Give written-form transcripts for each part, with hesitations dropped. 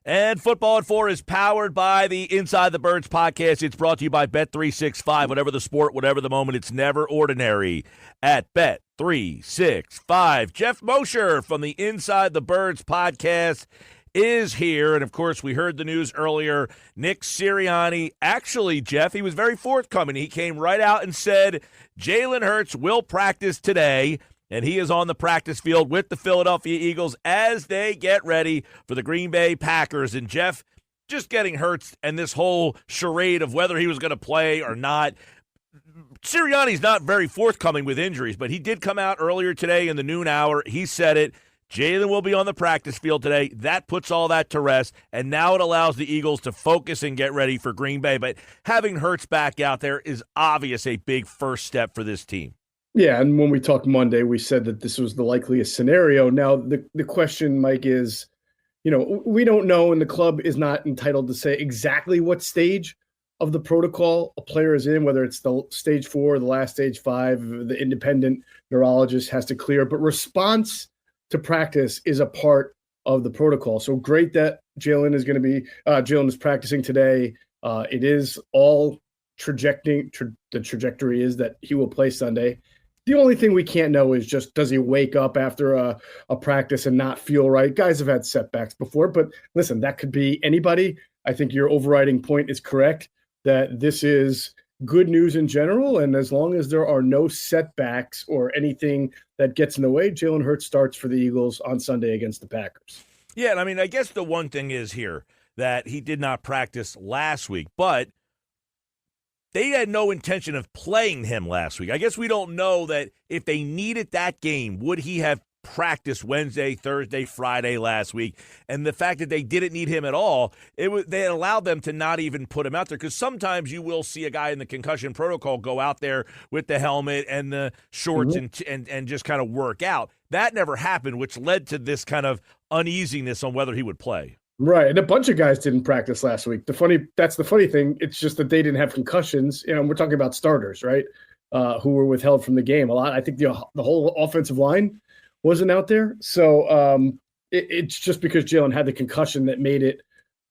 And Football at 4 is powered by the Inside the Birds podcast. It's brought to you by Bet365. Whatever the sport, whatever the moment, it's never ordinary at Bet365. Geoff Mosher from the Inside the Birds podcast is here. And, of course, we heard the news earlier. Nick Sirianni, actually, Jeff, he was very forthcoming. He came right out and said Jalen Hurts will practice today. And he is on the practice field with the Philadelphia Eagles as they get ready for the Green Bay Packers. And, Jeff, just getting Hurts and this whole charade of whether he was going to play or not. Sirianni's not very forthcoming with injuries, but he did come out earlier today in the noon hour. He said it. Jalen will be on the practice field today. That puts all that to rest, and now it allows the Eagles to focus and get ready for Green Bay. But having Hurts back out there is obvious a big first step for this team. Yeah, and when we talked Monday, we said that this was the likeliest scenario. Now, the question, Mike, is, we don't know, and the club is not entitled to say exactly what stage of the protocol a player is in, whether it's the stage 4, the last stage 5, the independent neurologist has to clear. But response to practice is a part of the protocol. So great that Jalen is practicing today. It is all the trajectory is that he will play Sunday. The only thing we can't know is just, does he wake up after a practice and not feel right? Guys have had setbacks before, but listen, that could be anybody. I think your overriding point is correct, that this is good news in general, and as long as there are no setbacks or anything that gets in the way, Jalen Hurts starts for the Eagles on Sunday against the Packers. Yeah, and I mean, I guess the one thing is here that he did not practice last week, but they had no intention of playing him last week. I guess we don't know that if they needed that game, would he have practiced Wednesday, Thursday, Friday last week? And the fact that they didn't need him at all, they allowed them to not even put him out there, because sometimes you will see a guy in the concussion protocol go out there with the helmet and the shorts and just kind of work out. That never happened, which led to this kind of uneasiness on whether he would play. Right, and a bunch of guys didn't practice last week. That's the funny thing. It's just that they didn't have concussions. We're talking about starters, right? Who were withheld from the game a lot. I think the whole offensive line wasn't out there. So it's just because Jalen had the concussion that made it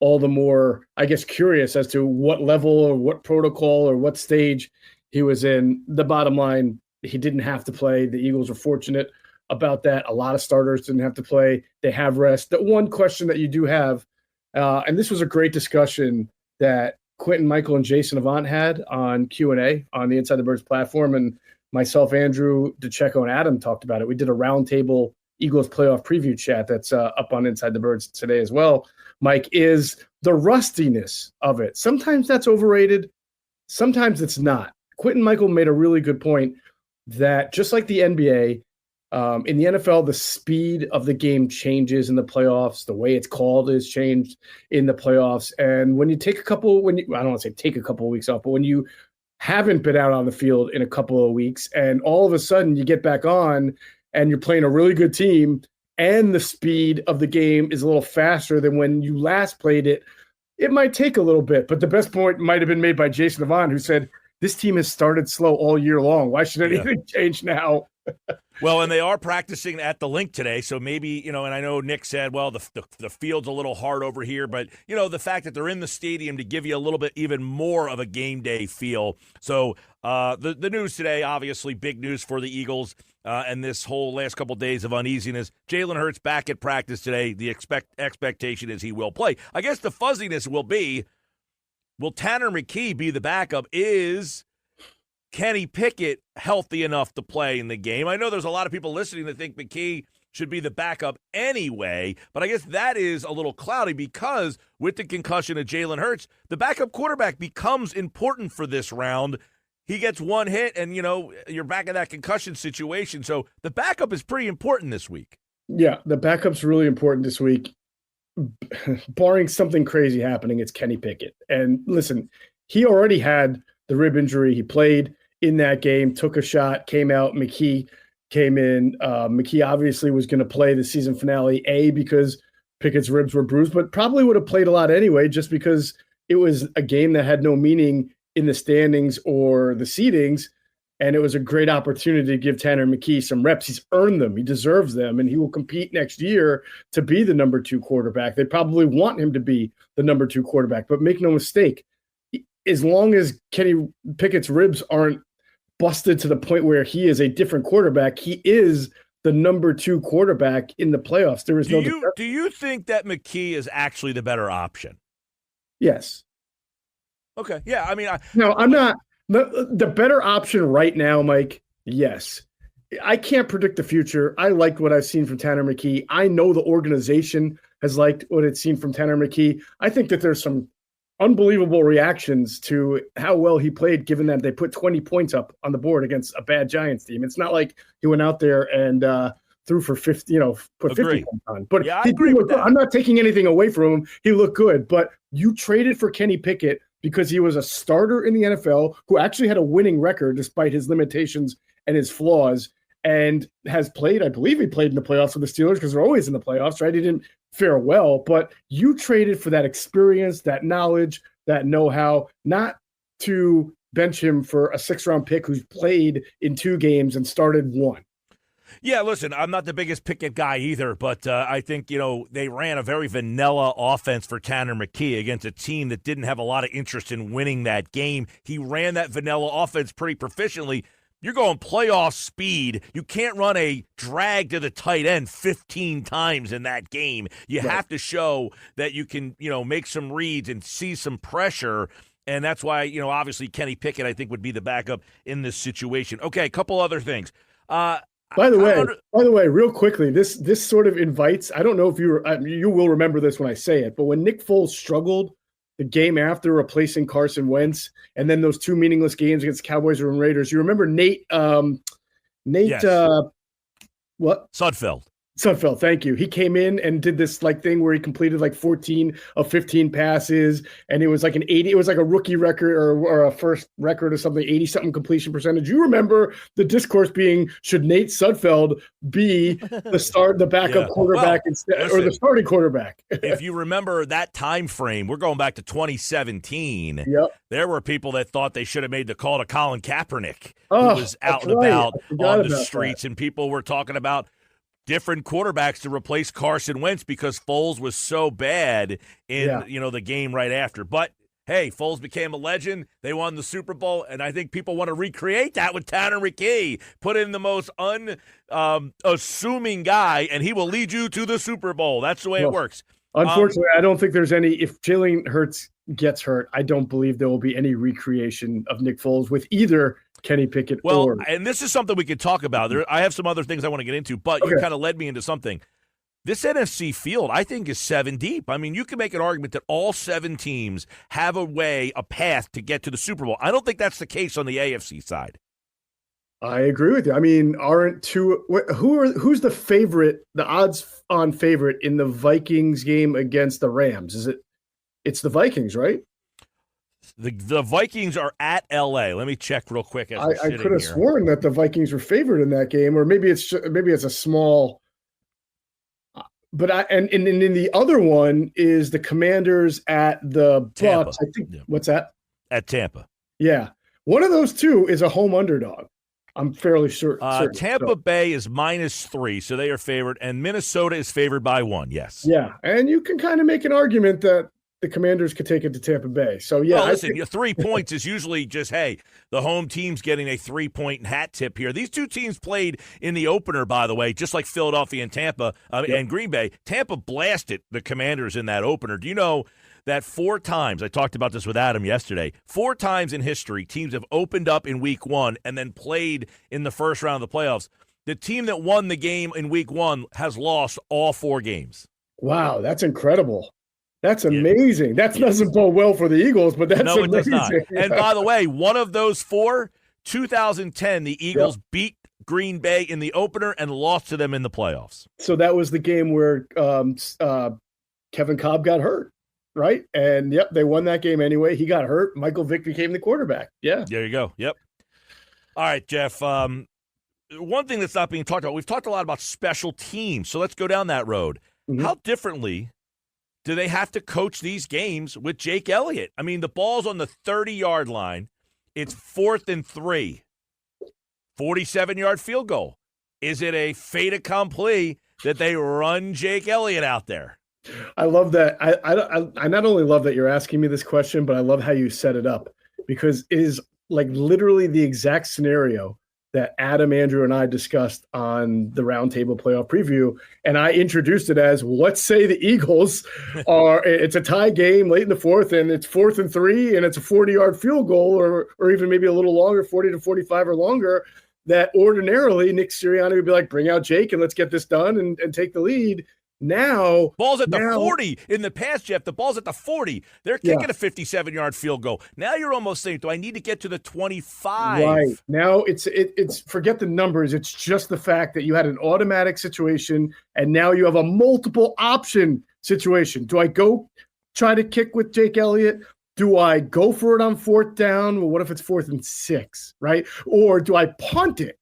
all the more, I guess, curious as to what level or what protocol or what stage he was in. The bottom line, he didn't have to play. The Eagles were fortunate about that. A lot of starters didn't have to play. They have rest. The one question that you do have, and this was a great discussion that Quentin, Michael, and Jason Avant had on Q&A on the Inside the Birds platform, and myself, Andrew, DeCecco, and Adam talked about it. We did a roundtable Eagles playoff preview chat that's up on Inside the Birds today as well. Mike, is the rustiness of it. Sometimes that's overrated. Sometimes it's not. Quentin Michael made a really good point that just like the NBA, in the NFL, the speed of the game changes in the playoffs. The way it's called is changed in the playoffs. And when you take I don't want to say take a couple of weeks off, but when you haven't been out on the field in a couple of weeks and all of a sudden you get back on and you're playing a really good team and the speed of the game is a little faster than when you last played it, it might take a little bit. But the best point might have been made by Jason Avant, who said, this team has started slow all year long. Why should anything change now? Well, and they are practicing at the link today, so maybe, and I know Nick said, well, the field's a little hard over here, but, the fact that they're in the stadium to give you a little bit even more of a game day feel. So the news today, obviously big news for the Eagles and this whole last couple days of uneasiness. Jalen Hurts back at practice today. The expectation is he will play. I guess the fuzziness will be, will Tanner McKee be the backup? Is KennyPickett healthy enough to play in the game? I know there's a lot of people listening that think McKee should be the backup anyway, but I guess that is a little cloudy because with the concussion of Jalen Hurts, the backup quarterback becomes important for this round. He gets one hit and, you're back in that concussion situation. So the backup is pretty important this week. Yeah, the backup's really important this week. Barring something crazy happening, it's KennyPickett. And listen, he already had the rib injury. He played in that game, took a shot, came out. McKee came in. McKee obviously was going to play the season finale, because Pickett's ribs were bruised, but probably would have played a lot anyway, just because it was a game that had no meaning in the standings or the seedings. And it was a great opportunity to give Tanner McKee some reps. He's earned them. He deserves them. And he will compete next year to be the number 2 quarterback. They probably want him to be the number 2 quarterback. But make no mistake, as long as Kenny Pickett's ribs aren't busted to the point where he is a different quarterback, he is the number 2 quarterback in the playoffs. There is Do you think that McKee is actually the better option? Yes. Okay. Yeah. I mean, I'm not. The better option right now, Mike, yes. I can't predict the future. I liked what I've seen from Tanner McKee. I know the organization has liked what it's seen from Tanner McKee. I think that there's some unbelievable reactions to how well he played, given that they put 20 points up on the board against a bad Giants team. It's not like he went out there and threw for 50, put 50 points on. But yeah, I agree with that. I'm not taking anything away from him. He looked good. But you traded for Kenny Pickett because he was a starter in the NFL who actually had a winning record despite his limitations and his flaws, and has played, I believe he played in the playoffs with the Steelers because they're always in the playoffs, right? He didn't fare well, but you traded for that experience, that knowledge, that know-how, not to bench him for a 6th-round pick who's played in 2 games and started 1. Yeah, listen, I'm not the biggest Pickett guy either, but I think, they ran a very vanilla offense for Tanner McKee against a team that didn't have a lot of interest in winning that game. He ran that vanilla offense pretty proficiently. You're going playoff speed. You can't run a drag to the tight end 15 times in that game. You have to show that you can, make some reads and see some pressure. And that's why, obviously Kenny Pickett, I think, would be the backup in this situation. Okay, a couple other things. By the way, real quickly, this sort of invites, I don't know if you will remember this when I say it, but when Nick Foles struggled the game after replacing Carson Wentz, and then those 2 meaningless games against Cowboys and Raiders, you remember Nate, yes. What? Sudfeld, thank you. He came in and did this thing where he completed 14 of 15 passes, and it was like an 80. It was like a rookie record or a first record or something, 80-something completion percentage. You remember the discourse being, should Nate Sudfeld be the backup quarterback instead, or the starting quarterback? If you remember that time frame, we're going back to 2017. Yep. There were people that thought they should have made the call to Colin Kaepernick, who was out and about on the streets, and people were talking about different quarterbacks to replace Carson Wentz because Foles was so bad in the game right after. But hey, Foles became a legend. They won the Super Bowl, and I think people want to recreate that with Tanner McKee. Put in the most unassuming guy, and he will lead you to the Super Bowl. That's the way it works. Unfortunately, I don't think there's any. If Jalen Hurts gets hurt, I don't believe there will be any recreation of Nick Foles with either Kenny Pickett and this is something we could talk about. I have some other things I want to get into, but you kind of led me into something. This NFC field, I think, is 7 deep. I mean, you can make an argument that all 7 teams have a path to get to the Super Bowl. I don't think that's the case on the AFC side. I agree with you. I mean, who's the favorite, the odds-on favorite in the Vikings game against the Rams? It's the Vikings, right? The Vikings are at L.A. Let me check real quick. I could have sworn that the Vikings were favored in that game, or maybe it's a small. But in the other one is the Commanders at the Tampa. Bucks. I think what's that? At Tampa. Yeah, one of those two is a home underdog. I'm fairly sure. Tampa Bay is -3, so they are favored, and Minnesota is favored by 1. Yes. Yeah, and you can kind of make an argument that the Commanders could take it to Tampa Bay. So, yeah. Well, listen, 3 points is usually just, hey, the home team's getting a 3-point hat tip here. These 2 teams played in the opener, by the way, just like Philadelphia and Tampa and Green Bay. Tampa blasted the Commanders in that opener. Do you know that 4 times, I talked about this with Adam yesterday, 4 times in history, teams have opened up in week 1 and then played in the first round of the playoffs. The team that won the game in week 1 has lost all 4 games. Wow, that's incredible. That's amazing. That doesn't bode well for the Eagles, but that's amazing. No, it does not. And by the way, one of those 4, 2010, the Eagles beat Green Bay in the opener and lost to them in the playoffs. So that was the game where Kevin Cobb got hurt, right? And, they won that game anyway. He got hurt. Michael Vick became the quarterback. Yeah. There you go. Yep. All right, Jeff. One thing that's not being talked about, we've talked a lot about special teams, so let's go down that road. Mm-hmm. How differently do they have to coach these games with Jake Elliott? I mean, the ball's on the 30-yard line. It's 4th and 3. 47-yard field goal. Is it a fait accompli that they run Jake Elliott out there? I love that. I not only love that you're asking me this question, but I love how you set it up, because it is like literally the exact scenario that Adam, Andrew, and I discussed on the Roundtable Playoff Preview. And I introduced it as, let's say the Eagles it's a tie game late in the fourth, and it's 4th and 3, and it's a 40-yard field goal, or even maybe a little longer, 40 to 45 or longer, that ordinarily Nick Sirianni would be like, bring out Jake and let's get this done and take the lead. Now, ball's at the 40. In the past, Jeff, the ball's at the 40. They're kicking a 57-yard field goal. Now you're almost saying, do I need to get to the 25? Right. Now it's forget the numbers. It's just the fact that you had an automatic situation, and now you have a multiple option situation. Do I go try to kick with Jake Elliott? Do I go for it on 4th down? Well, what if it's 4th and 6, right? Or do I punt it?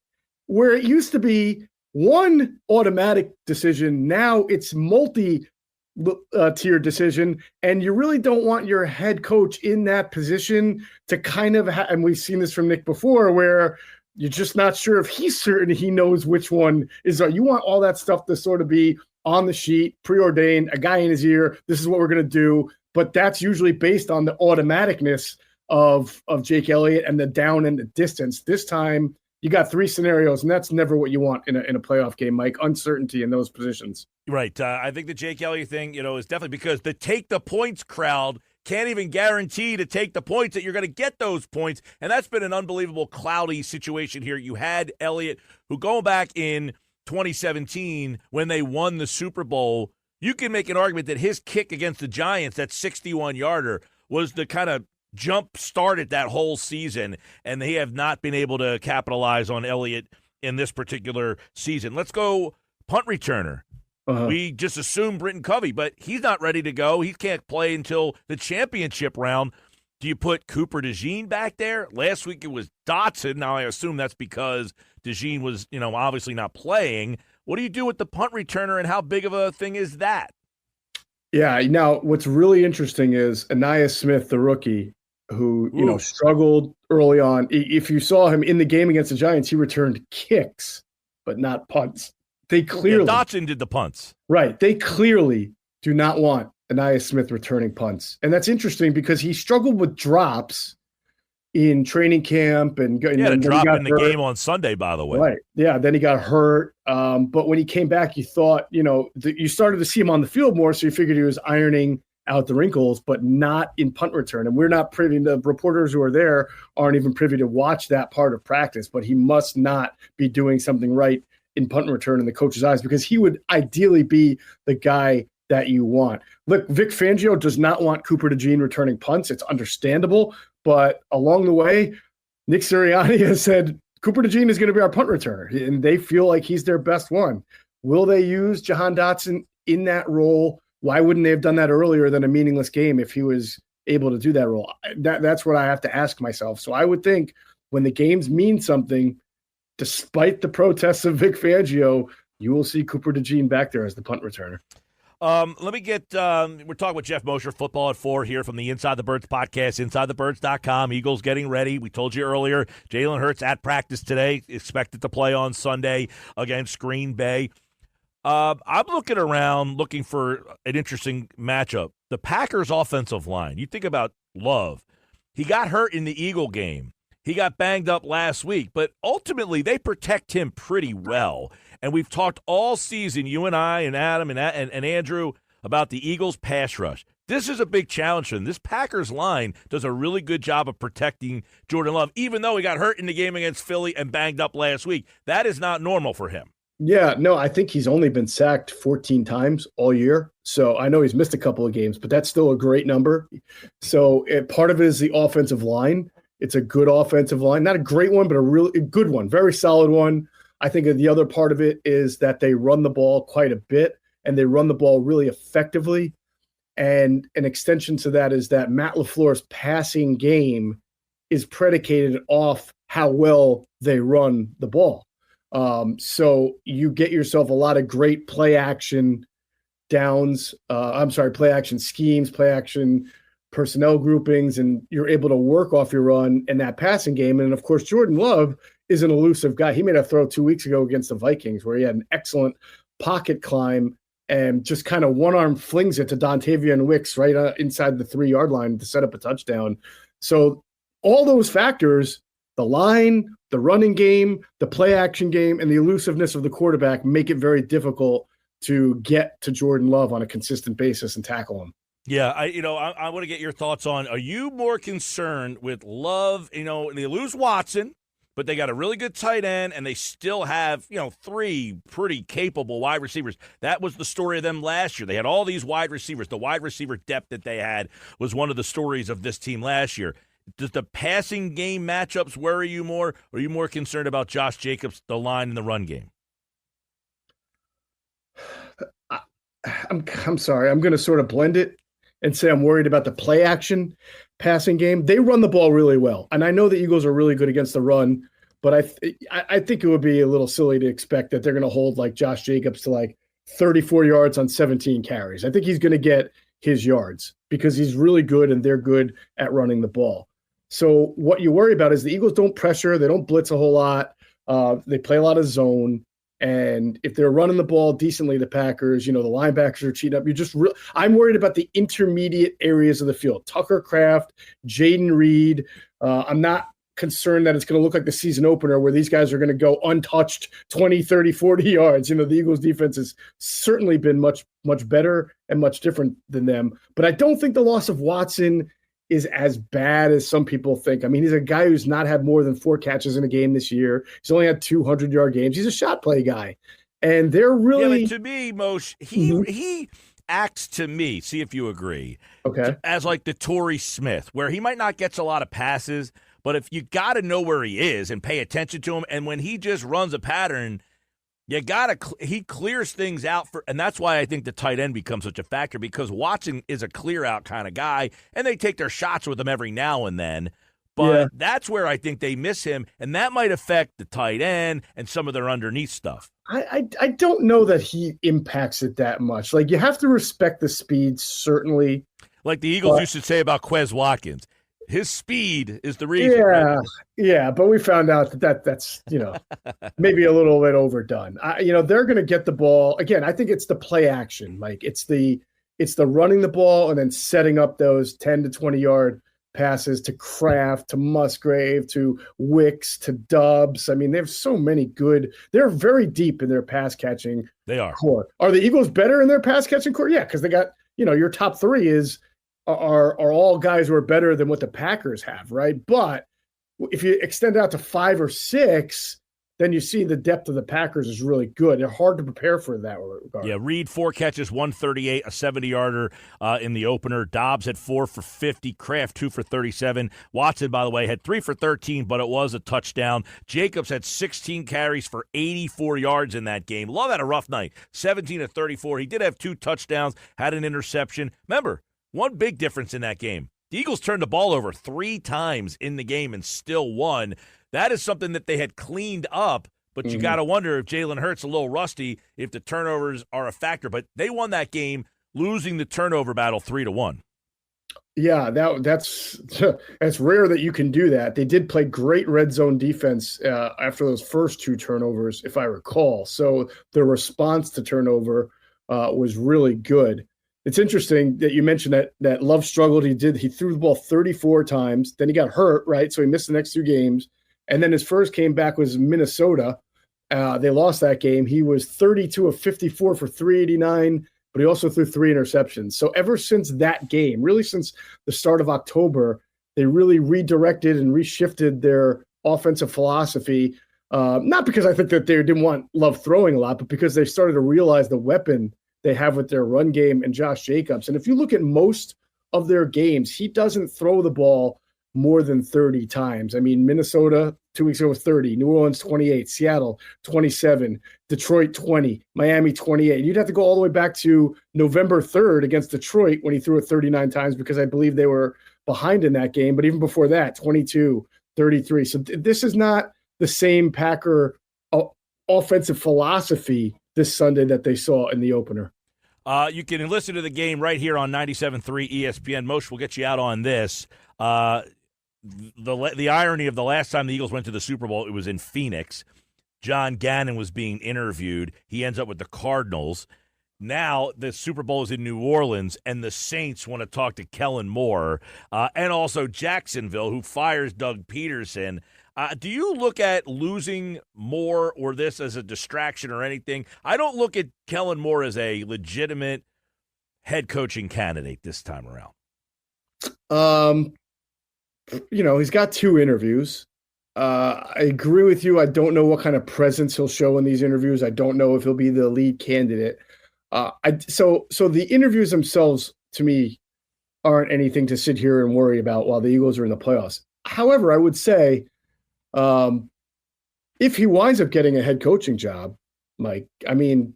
Where it used to be one automatic decision, now it's multi-tier decision, and you really don't want your head coach in that position to kind of and we've seen this from Nick before, where you're just not sure if he's certain he knows which one is. You want all that stuff to sort of be on the sheet, preordained, a guy in his ear, this is what we're going to do, but that's usually based on the automaticness of Jake Elliott and the down and the distance. This time, you got 3 scenarios, and that's never what you want in a playoff game, Mike. Uncertainty in those positions. Right. I think the Jake Elliott thing, is definitely because the take the points crowd can't even guarantee to take the points that you're going to get those points, and that's been an unbelievable cloudy situation here. You had Elliott, who going back in 2017 when they won the Super Bowl, you can make an argument that his kick against the Giants, that 61-yarder, was the kind of jump started that whole season, and they have not been able to capitalize on Elliott in this particular season. Let's go punt returner. We just assumed Britton Covey, but he's not ready to go. He can't play until the championship round. Do you put Cooper DeJean back there? Last week it was Dotson. Now I assume that's because DeJean was, obviously not playing. What do you do with the punt returner, and how big of a thing is that? Yeah, now what's really interesting is Ainias Smith, the rookie, who struggled early on. If you saw him in the game against the Giants, he returned kicks, but not punts. They clearly Dotson did the punts. Right. They clearly do not want Ainias Smith returning punts. And that's interesting because he struggled with drops in training camp and had a drop in the game on Sunday, by the way. Right. Yeah. Then he got hurt. But when he came back, you thought, you started to see him on the field more. So you figured he was ironing out the wrinkles, but not in punt return. And we're not privy, the reporters who are there aren't even privy to watch that part of practice, but he must not be doing something right in punt return in the coach's eyes, because he would ideally be the guy that you want. Look, Vic Fangio does not want Cooper DeJean returning punts. It's understandable, but along the way, Nick Sirianni has said Cooper DeJean is going to be our punt returner, and they feel like he's their best one. Will they use Jahan Dotson in that role? Why wouldn't they have done that earlier than a meaningless game if he was able to do that role? That's what I have to ask myself. So I would think when the games mean something, despite the protests of Vic Fangio, you will see Cooper DeJean back there as the punt returner. Let me get we're talking with Geoff Mosher, Football at 4 here from the Inside the Birds podcast, InsideTheBirds.com. Eagles getting ready. We told you earlier, Jalen Hurts at practice today, expected to play on Sunday against Green Bay. I'm looking around, looking for an interesting matchup. The Packers' offensive line. You think about Love. He got hurt in the Eagle game. He got banged up last week, but ultimately they protect him pretty well. And we've talked all season, you and I and Adam and Andrew, about the Eagles' pass rush. This is a big challenge for them. This Packers line does a really good job of protecting Jordan Love, even though he got hurt in the game against Philly and banged up last week. That is not normal for him. Yeah, no, I think he's only been sacked 14 times all year. So I know he's missed a couple of games, but that's still a great number. So part of it is the offensive line. It's a good offensive line, not a great one, but a really good one, very solid one. I think the other part of it is that they run the ball quite a bit, and they run the ball really effectively. And an extension to that is that Matt LaFleur's passing game is predicated off how well they run the ball. So you get yourself a lot of great play action downs. Play action schemes, play action personnel groupings, and you're able to work off your run in that passing game. And of course, Jordan Love is an elusive guy. He made a throw 2 weeks ago against the Vikings where he had an excellent pocket climb and just kind of one-arm flings it to Dontavian Wicks right inside the 3-yard line to set up a touchdown. So all those factors, the line, the running game, the play-action game, and the elusiveness of the quarterback make it very difficult to get to Jordan Love on a consistent basis and tackle him. Yeah, I want to get your thoughts on, are you more concerned with Love, they lose Watson, but they got a really good tight end, and they still have, 3 pretty capable wide receivers. That was the story of them last year. They had all these wide receivers. The wide receiver depth that they had was one of the stories of this team last year. Does the passing game matchups worry you more, or are you more concerned about Josh Jacobs, the line, and the run game? I'm sorry. I'm going to sort of blend it and say I'm worried about the play action passing game. They run the ball really well. And I know the Eagles are really good against the run, but I think it would be a little silly to expect that they're going to hold like Josh Jacobs to like 34 yards on 17 carries. I think he's going to get his yards because he's really good and they're good at running the ball. So what you worry about is the Eagles don't pressure. They don't blitz a whole lot. They play a lot of zone. And if they're running the ball decently, the Packers, the linebackers are cheating up. I'm worried about the intermediate areas of the field. Tucker Kraft, Jaden Reed. I'm not concerned that it's going to look like the season opener where these guys are going to go untouched 20, 30, 40 yards. The Eagles defense has certainly been much, much better and much different than them. But I don't think the loss of Watson is as bad as some people think. I mean, he's a guy who's not had more than 4 catches in a game this year. He's only had 200-yard games. He's a shot play guy. And they're really... Yeah, but to me, Moshe, he acts to me, see if you agree, okay, as like the Torrey Smith, where he might not get a lot of passes, but if you got to know where he is and pay attention to him, and when he just runs a pattern, he clears things out and that's why I think the tight end becomes such a factor, because Watson is a clear out kind of guy, and they take their shots with him every now and then. But that's where I think they miss him, and that might affect the tight end and some of their underneath stuff. I don't know that he impacts it that much. Like, you have to respect the speed, certainly. Like the Eagles used to say about Quez Watkins. His speed is the reason. Yeah, right? yeah, but we found out that's maybe a little bit overdone. They're going to get the ball again. I think it's the play action, Mike. It's the running the ball and then setting up those 10 to 20-yard passes to Kraft, to Musgrave, to Wicks, to Dubs. I mean, they have so many good. They're very deep in their pass catching. They are. Core. Are the Eagles better in their pass catching core? Yeah, because they got your top 3 are all guys who are better than what the Packers have, right? But if you extend out to 5 or 6, then you see the depth of the Packers is really good. They're hard to prepare for that regard. Yeah, Reed, 4 catches, 138, a 70-yarder in the opener. Dobbs had 4 for 50. Kraft, 2 for 37. Watson, by the way, had 3 for 13, but it was a touchdown. Jacobs had 16 carries for 84 yards in that game. Love had a rough night, 17 of 34. He did have 2 touchdowns, had an interception. Remember, one big difference in that game. The Eagles turned the ball over 3 times in the game and still won. That is something that they had cleaned up, but you got to wonder if Jalen Hurts a little rusty, if the turnovers are a factor. But they won that game, losing the turnover battle 3-1. Yeah, that's rare that you can do that. They did play great red zone defense after those first 2 turnovers, if I recall. So the response to turnover was really good. It's interesting that you mentioned that Love struggled. He threw the ball 34 times. Then he got hurt, right? So he missed the next 2 games. And then his first game back was Minnesota. They lost that game. He was 32 of 54 for 389, but he also threw 3 interceptions. So ever since that game, really since the start of October, they really redirected and reshifted their offensive philosophy. Not because I think that they didn't want Love throwing a lot, but because they started to realize the weapon they have with their run game and Josh Jacobs. And if you look at most of their games, he doesn't throw the ball more than 30 times. I mean, Minnesota 2 weeks ago was 30, New Orleans 28, Seattle 27, Detroit 20, Miami 28. You'd have to go all the way back to November 3rd against Detroit when he threw it 39 times, because I believe they were behind in that game. But even before that, 22, 33. So this is not the same Packer offensive philosophy this Sunday that they saw in the opener. You can listen to the game right here on 97.3 ESPN. Moshe will get you out on this. the irony of the last time the Eagles went to the Super Bowl, it was in Phoenix. John Gannon was being interviewed. He ends up with the Cardinals. Now the Super Bowl is in New Orleans, and the Saints want to talk to Kellen Moore, and also Jacksonville, who fires Doug Peterson. Do you look at losing Moore or this as a distraction or anything? I don't look at Kellen Moore as a legitimate head coaching candidate this time around. He's got 2 interviews. I agree with you. I don't know what kind of presence he'll show in these interviews. I don't know if he'll be the lead candidate. So the interviews themselves, to me, aren't anything to sit here and worry about while the Eagles are in the playoffs. However, I would say, if he winds up getting a head coaching job, Mike, I mean,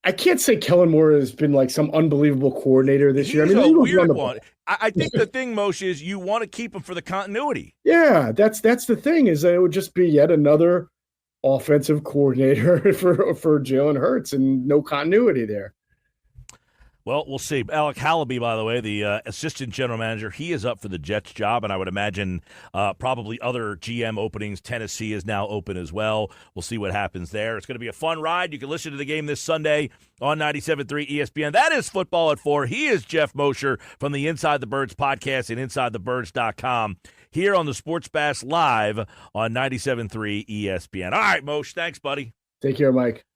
I can't say Kellen Moore has been like some unbelievable coordinator this year. I mean, a weird one. I think the thing, Moshe, is you want to keep him for the continuity. Yeah, that's the thing, is that it would just be yet another offensive coordinator for Jalen Hurts, and no continuity there. Well, we'll see. Alec Hallaby, by the way, the assistant general manager, he is up for the Jets job, and I would imagine probably other GM openings. Tennessee is now open as well. We'll see what happens there. It's going to be a fun ride. You can listen to the game this Sunday on 97.3 ESPN. That is Football at 4. He is Geoff Mosher from the Inside the Birds podcast and InsideTheBirds.com here on the Sports Bash Live on 97.3 ESPN. All right, Moshe, thanks, buddy. Take care, Mike.